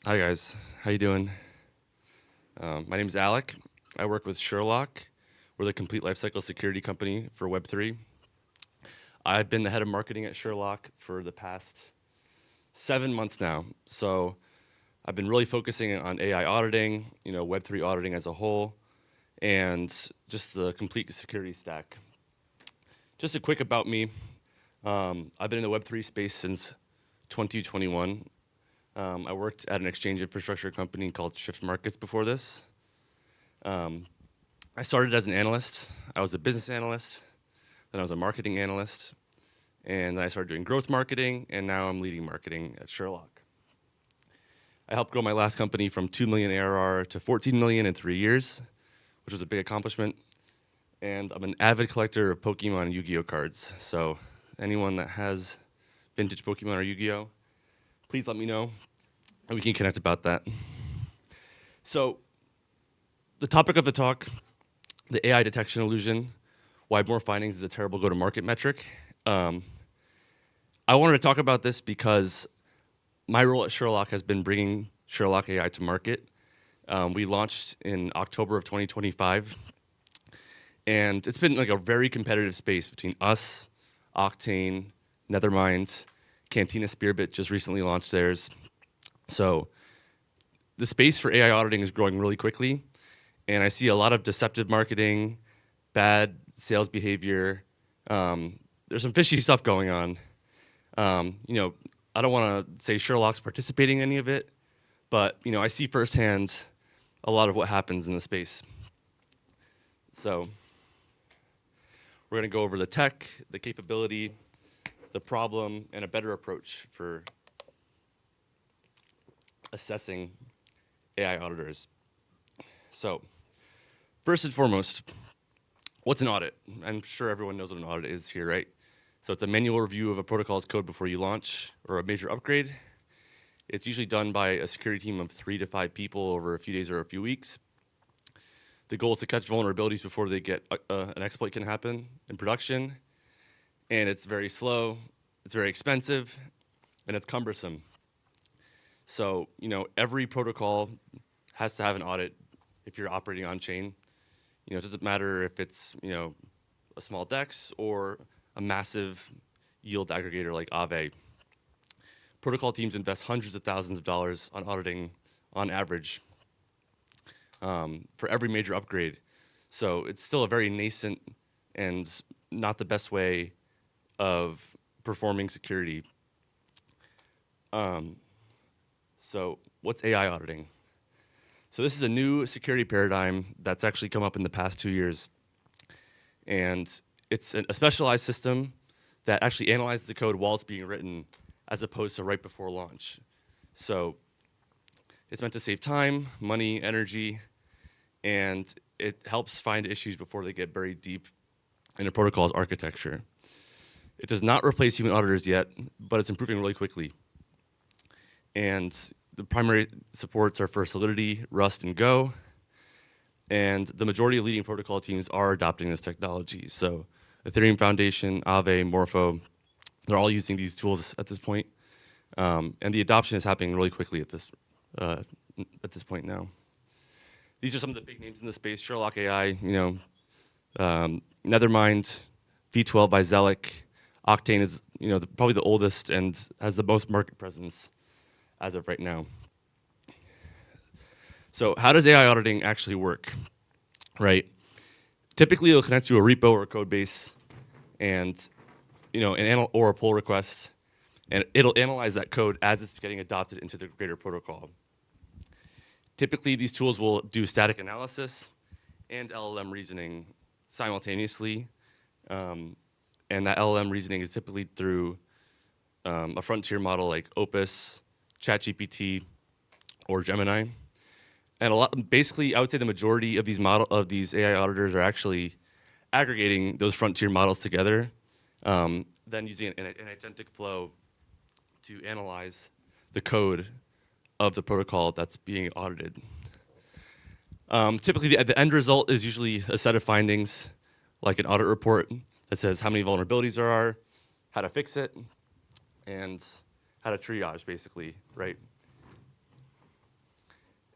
Hi guys, how you doing? My name is Alec. I work with Sherlock. We're the complete lifecycle security company for Web3. I've been the head of marketing at Sherlock for the past 7 months now. So I've been really focusing on AI auditing, Web3 auditing as a whole, and just the complete security stack. Just a quick about me. I've been in the Web3 space since 2021. I worked at an exchange infrastructure company called Shift Markets before this. I started as an analyst. I was a business analyst, then I was a marketing analyst, and then I started doing growth marketing, and now I'm leading marketing at Sherlock. I helped grow my last company from 2 million ARR to 14 million in 3 years, which was a big accomplishment. And I'm an avid collector of Pokemon and Yu-Gi-Oh cards. So anyone that has vintage Pokemon or Yu-Gi-Oh, please let me know, and we can connect about that. So the topic of the talk, the AI detection illusion, why more findings is a terrible go-to-market metric. I wanted to talk about this because my role at Sherlock has been bringing Sherlock AI to market. We launched in October of 2025, and it's been like a very competitive space between us, Octane, Nethermind, Cantina Spearbit just recently launched theirs. So the space for AI auditing is growing really quickly, and I see a lot of deceptive marketing, bad sales behavior. There's some fishy stuff going on. I don't want to say Sherlock's participating in any of it, but I see firsthand a lot of what happens in the space. So we're going to go over the tech, the capability, the problem, and a better approach for assessing AI auditors. So first and foremost, what's an audit? I'm sure everyone knows what an audit is here, right? So it's a manual review of a protocol's code before you launch or a major upgrade. It's usually done by a security team of 3 to 5 people over a few days or a few weeks. The goal is to catch vulnerabilities before they get an exploit can happen in production. And it's very slow, it's very expensive, and it's cumbersome. So, every protocol has to have an audit if you're operating on chain. It doesn't matter if it's, a small DEX or a massive yield aggregator like Aave. Protocol teams invest hundreds of thousands of dollars on auditing on average for every major upgrade. So it's still a very nascent and not the best way of performing security. So what's AI auditing? So this is a new security paradigm that's actually come up in the past 2 years. And it's a specialized system that actually analyzes the code while it's being written as opposed to right before launch. So it's meant to save time, money, energy, and it helps find issues before they get buried deep in a protocol's architecture. It does not replace human auditors yet, but it's improving really quickly. And the primary supports are for Solidity, Rust, and Go. And the majority of leading protocol teams are adopting this technology. So Ethereum Foundation, Aave, Morpho, they're all using these tools at this point. And the adoption is happening really quickly at this point now. These are some of the big names in the space: Sherlock AI, Nethermind, V12 by Alec. Octane is probably the oldest and has the most market presence as of right now. So how does AI auditing actually work, right? Typically, it'll connect to a repo or a code base and or a pull request, and it'll analyze that code as it's getting adopted into the greater protocol. Typically, these tools will do static analysis and LLM reasoning simultaneously, and that LLM reasoning is typically through a frontier model like Opus, ChatGPT, or Gemini. And basically, I would say the majority of these AI auditors are actually aggregating those frontier models together, then using an agentic flow to analyze the code of the protocol that's being audited. Typically, the end result is usually a set of findings, like an audit report that says how many vulnerabilities there are, how to fix it, and how to triage, basically, right?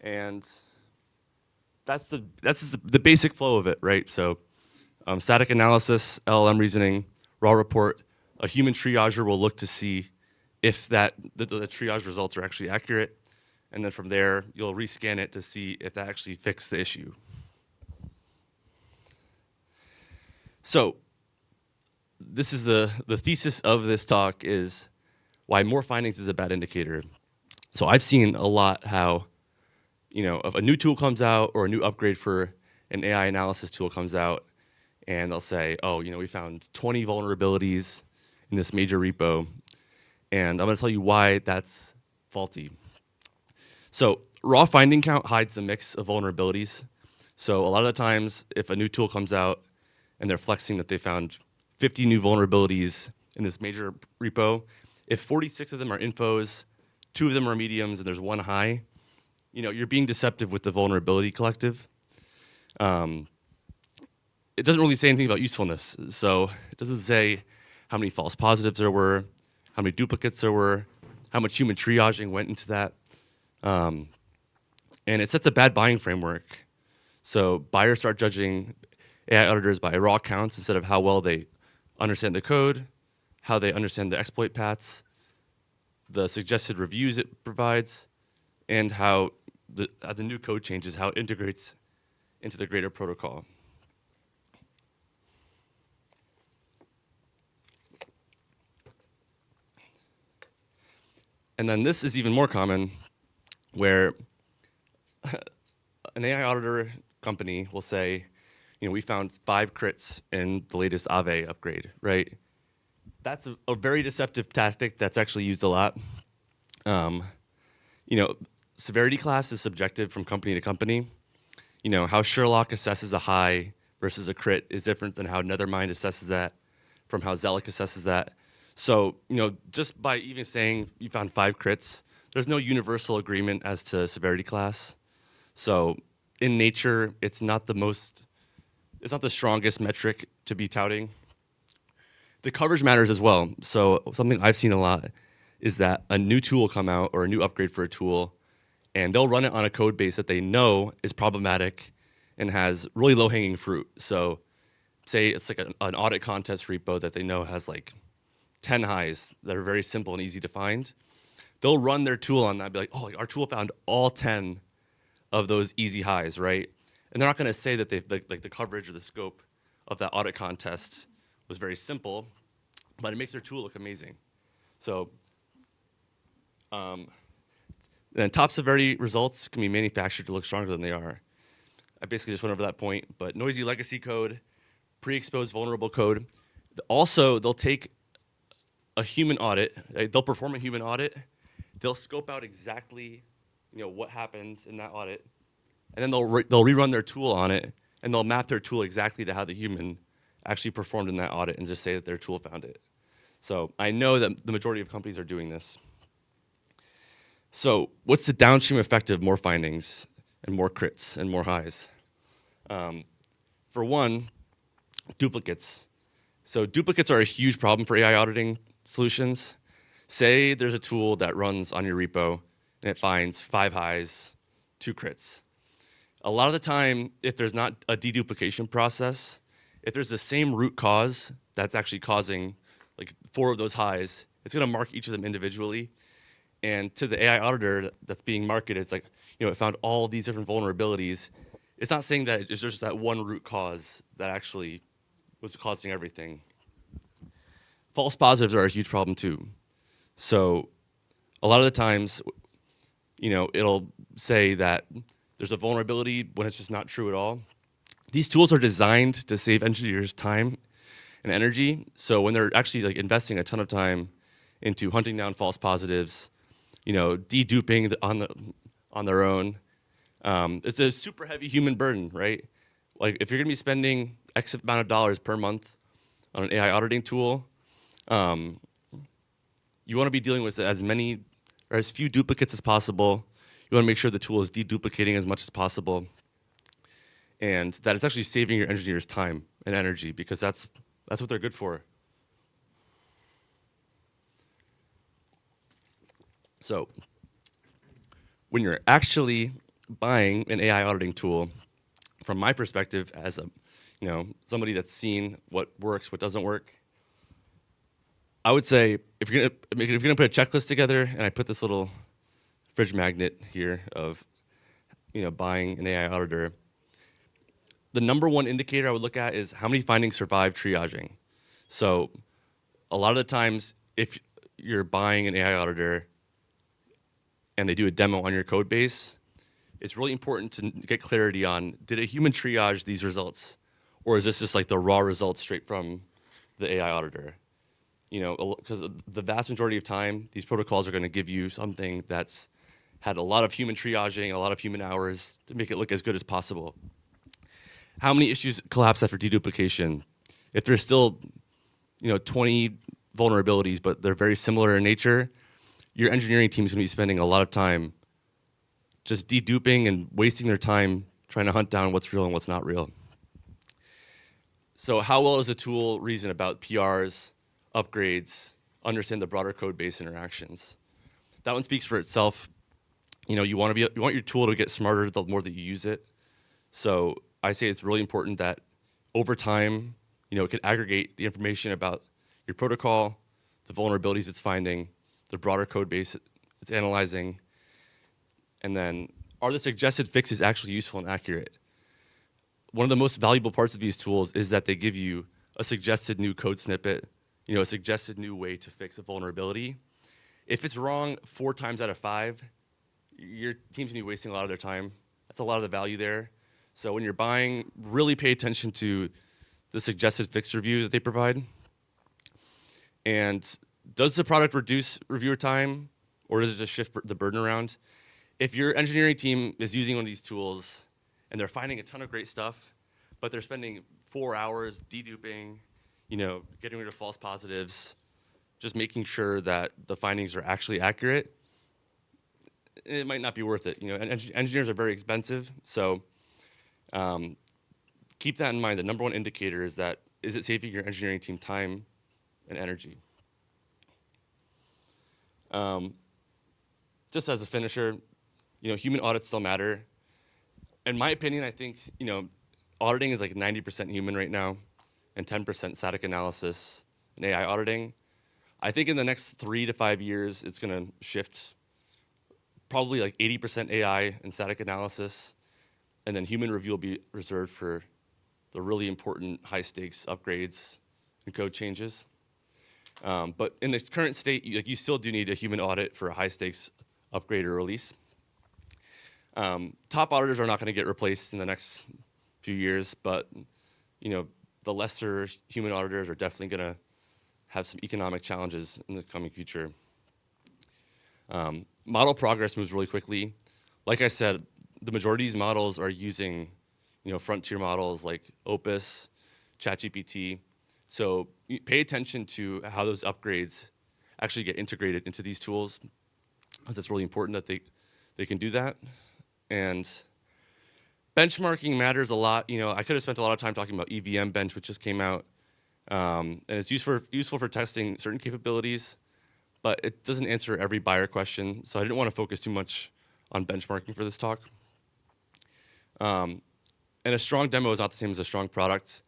And that's the basic flow of it, right? So static analysis, LLM reasoning, raw report. A human triager will look to see if the triage results are actually accurate, and then from there you'll rescan it to see if that actually fixed the issue. So this is the thesis of this talk is why more findings is a bad indicator. So I've seen a lot how, if a new tool comes out or a new upgrade for an AI analysis tool comes out, and they'll say, oh, we found 20 vulnerabilities in this major repo, and I'm going to tell you why that's faulty. So raw finding count hides the mix of vulnerabilities. So a lot of the times, if a new tool comes out and they're flexing that they found 50 new vulnerabilities in this major repo, if 46 of them are infos, 2 of them are mediums, and there's 1 high, you're being deceptive with the vulnerability collective. It doesn't really say anything about usefulness. So it doesn't say how many false positives there were, how many duplicates there were, how much human triaging went into that. And it sets a bad buying framework. So buyers start judging AI auditors by raw counts instead of how well they understand the code, how they understand the exploit paths, the suggested reviews it provides, and how the new code changes, how it integrates into the greater protocol. And then this is even more common, where an AI auditor company will say, we found 5 crits in the latest Aave upgrade, right? That's a very deceptive tactic that's actually used a lot. Severity class is subjective from company to company. How Sherlock assesses a high versus a crit is different than how Nethermind assesses that from how Alec assesses that. So, just by even saying you found 5 crits, there's no universal agreement as to severity class. So, in nature, it's not the strongest metric to be touting. The coverage matters as well. So, something I've seen a lot is that a new tool will come out or a new upgrade for a tool, and they'll run it on a code base that they know is problematic and has really low-hanging fruit. So, say it's like an audit contest repo that they know has like 10 highs that are very simple and easy to find. They'll run their tool on that and be like, oh, our tool found all 10 of those easy highs, right? And they're not going to say that the coverage or the scope of that audit contest was very simple, but it makes their tool look amazing. So then top severity results can be manufactured to look stronger than they are. I basically just went over that point, but noisy legacy code, pre-exposed vulnerable code. Also, they'll take a human audit, they'll perform a human audit, they'll scope out exactly what happens in that audit, and then they'll rerun their tool on it, and they'll map their tool exactly to how the human actually performed in that audit and just say that their tool found it. So I know that the majority of companies are doing this. So what's the downstream effect of more findings and more crits and more highs? For one, duplicates. So duplicates are a huge problem for AI auditing solutions. Say there's a tool that runs on your repo and it finds 5 highs, 2 crits. A lot of the time, if there's not a deduplication process, if there's the same root cause that's actually causing like 4 of those highs, it's going to mark each of them individually. And to the AI auditor that's being marketed, it's like, it found all these different vulnerabilities. It's not saying that it's just that one root cause that actually was causing everything. False positives are a huge problem too. So a lot of the times, it'll say that there's a vulnerability when it's just not true at all. These tools are designed to save engineers time and energy. So when they're actually like investing a ton of time into hunting down false positives, deduping on their own, it's a super heavy human burden, right? Like if you're gonna be spending X amount of dollars per month on an AI auditing tool, you want to be dealing with as many or as few duplicates as possible. You want to make sure the tool is deduplicating as much as possible, and that it's actually saving your engineers time and energy, because that's what they're good for. So when you're actually buying an AI auditing tool, from my perspective as somebody that's seen what works, what doesn't work, I would say if you're gonna put a checklist together, and I put this little fridge magnet here of buying an AI auditor, the number one indicator I would look at is how many findings survive triaging. So a lot of the times, if you're buying an AI auditor and they do a demo on your code base, it's really important to get clarity on, did a human triage these results? Or is this just like the raw results straight from the AI auditor? Because the vast majority of time, these protocols are going to give you something that's had a lot of human triaging, a lot of human hours to make it look as good as possible. How many issues collapse after deduplication? If there's still 20 vulnerabilities, but they're very similar in nature, your engineering team is going to be spending a lot of time just deduping and wasting their time trying to hunt down what's real and what's not real. So how well does the tool reason about PRs, upgrades, understand the broader code base interactions? That one speaks for itself. You want your tool to get smarter the more that you use it. So I say it's really important that over time, it could aggregate the information about your protocol, the vulnerabilities it's finding, the broader code base it's analyzing, and then are the suggested fixes actually useful and accurate? One of the most valuable parts of these tools is that they give you a suggested new code snippet, a suggested new way to fix a vulnerability. If it's wrong 4 times out of 5, your team's gonna be wasting a lot of their time. That's a lot of the value there. So when you're buying, really pay attention to the suggested fix review that they provide. And does the product reduce reviewer time, or does it just shift the burden around? If your engineering team is using one of these tools and they're finding a ton of great stuff, but they're spending 4 hours deduping, getting rid of false positives, just making sure that the findings are actually accurate, it might not be worth it. Engineers are very expensive, so keep that in mind. The number one indicator is it saving your engineering team time and energy? Just as a finisher, human audits still matter. In my opinion, I think, auditing is like 90% human right now and 10% static analysis and AI auditing. I think in the next 3 to 5 years, it's gonna shift probably like 80% AI and static analysis, and then human review will be reserved for the really important high stakes upgrades and code changes. But in the current state, you still do need a human audit for a high stakes upgrade or release. Top auditors are not going to get replaced in the next few years, but the lesser human auditors are definitely going to have some economic challenges in the coming future. Model progress moves really quickly. Like I said, the majority of these models are using frontier models like Opus, ChatGPT. So pay attention to how those upgrades actually get integrated into these tools, because it's really important that they can do that. And benchmarking matters a lot. I could have spent a lot of time talking about EVM Bench, which just came out, and it's useful for testing certain capabilities, but it doesn't answer every buyer question. So I didn't want to focus too much on benchmarking for this talk. And a strong demo is not the same as a strong product.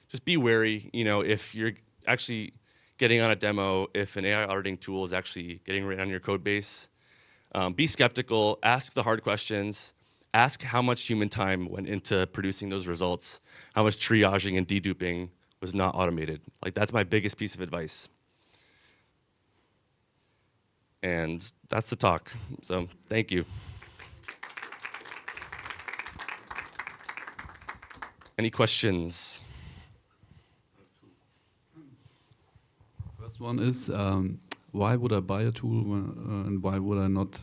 Just be wary, if you're actually getting on a demo, if an AI auditing tool is actually getting right on your code base. Be skeptical, ask the hard questions, ask how much human time went into producing those results, how much triaging and deduping was not automated. Like, that's my biggest piece of advice. And that's the talk, so thank you. Any questions? First one is, why would I buy a tool and why would I not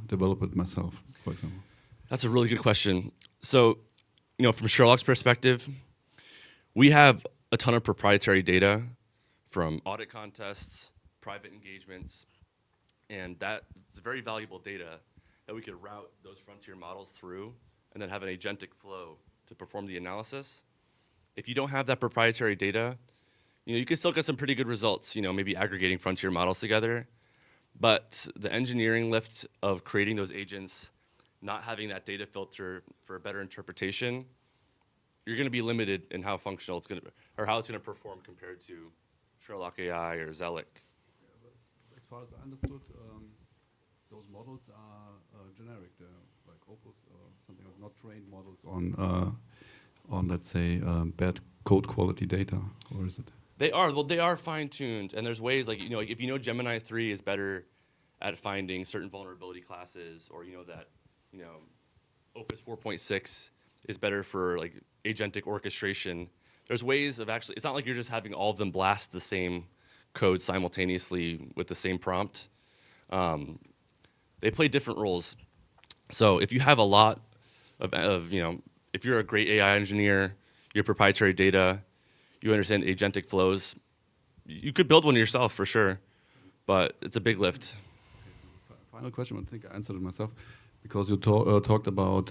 develop it myself, for example? That's a really good question. So, from Sherlock's perspective, we have a ton of proprietary data from audit contests, private engagements, and that's very valuable data that we could route those frontier models through and then have an agentic flow to perform the analysis. If you don't have that proprietary data, you can still get some pretty good results, maybe aggregating frontier models together. But the engineering lift of creating those agents, not having that data filter for a better interpretation, you're going to be limited in how functional it's going to, or how it's going to perform compared to Sherlock AI or Alec. As far as I understood, those models are generic. They're like Opus or something else, not trained models on let's say, bad code quality data, or is it? They are, well, they are fine-tuned, and there's ways like, like if you know Gemini 3 is better at finding certain vulnerability classes, or that, Opus 4.6 is better for like agentic orchestration. There's ways of actually, it's not like you're just having all of them blast the same code simultaneously with the same prompt. They play different roles. So if you have a lot of if you're a great AI engineer, you have proprietary data, you understand agentic flows, you could build one yourself for sure, but it's a big lift. Final question, I think I answered it myself, because you talked about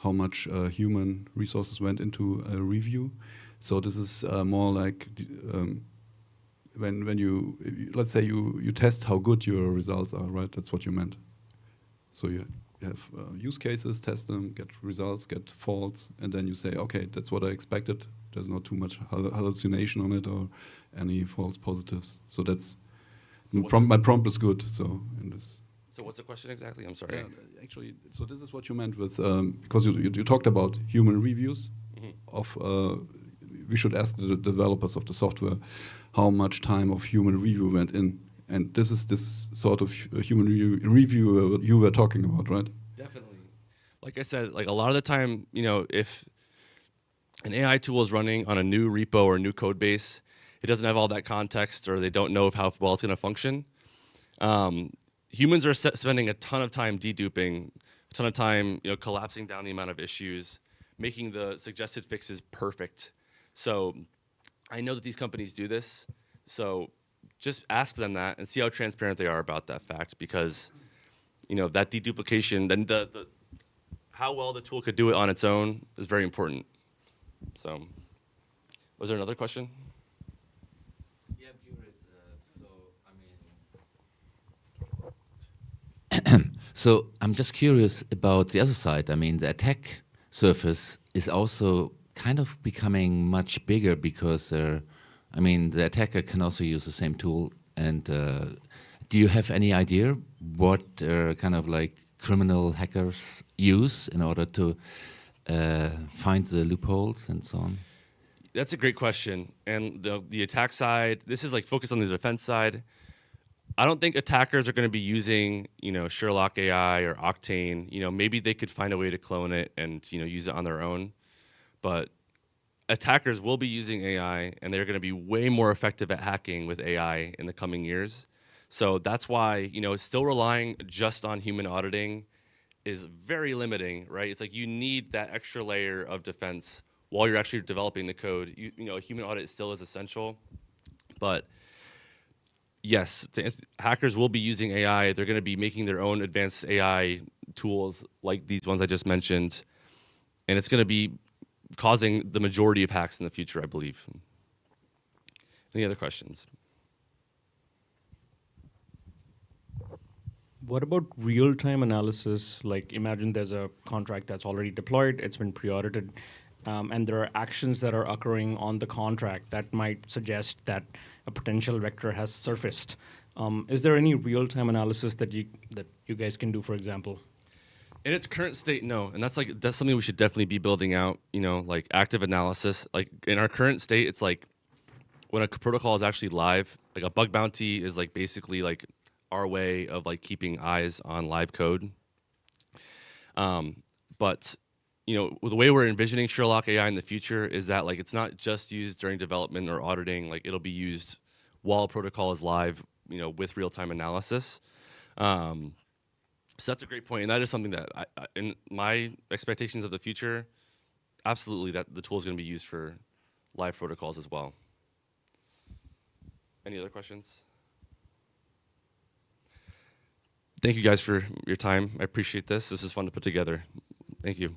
how much human resources went into a review. So this is more like when you, let's say you test how good your results are, right? That's what you meant. So you have use cases, test them, get results, get faults, and then you say, okay, that's what I expected. There's not too much hallucination on it or any false positives. So that's my prompt is good. So in this. So what's the question exactly? I'm sorry. Yeah, actually, so this is what you meant with because you talked about human reviews of. We should ask the developers of the software how much time of human review went in. And this is this sort of human review you were talking about, right? Definitely. Like I said, like a lot of the time, if an AI tool is running on a new repo or a new code base, it doesn't have all that context, or they don't know how well it's going to function. Humans are spending a ton of time deduping, a ton of time, collapsing down the amount of issues, making the suggested fixes perfect. So I know that these companies do this. So just ask them that and see how transparent they are about that fact, because that deduplication, then the how well the tool could do it on its own is very important. So was there another question? Yeah, I'm curious. So I'm just curious about the other side. I mean, the attack surface is also kind of becoming much bigger, because the attacker can also use the same tool. And do you have any idea what kind of like criminal hackers use in order to find the loopholes and so on? That's a great question. And the attack side, this is like focused on the defense side. I don't think attackers are going to be using, Sherlock AI or Octane. Maybe they could find a way to clone it and, use it on their own. But attackers will be using AI, and they're going to be way more effective at hacking with AI in the coming years. So that's why, still relying just on human auditing is very limiting, right? It's like you need that extra layer of defense while you're actually developing the code. A human audit still is essential. But yes, hackers will be using AI. They're going to be making their own advanced AI tools like these ones I just mentioned. And it's going to be causing the majority of hacks in the future, I believe. Any other questions? What about real-time analysis? Like, imagine there's a contract that's already deployed, it's been pre-audited, and there are actions that are occurring on the contract that might suggest that a potential vector has surfaced. Is there any real-time analysis that you guys can do, for example? In its current state, no, and that's something we should definitely be building out. Like active analysis. Like in our current state, it's like when a protocol is actually live. Like a bug bounty is like basically like our way of like keeping eyes on live code. But the way we're envisioning Sherlock AI in the future is that like it's not just used during development or auditing. Like it'll be used while a protocol is live, with real-time analysis. So that's a great point, and that is something that in my expectations of the future, absolutely that the tool is going to be used for live protocols as well. Any other questions? Thank you guys for your time. I appreciate this. This is fun to put together. Thank you.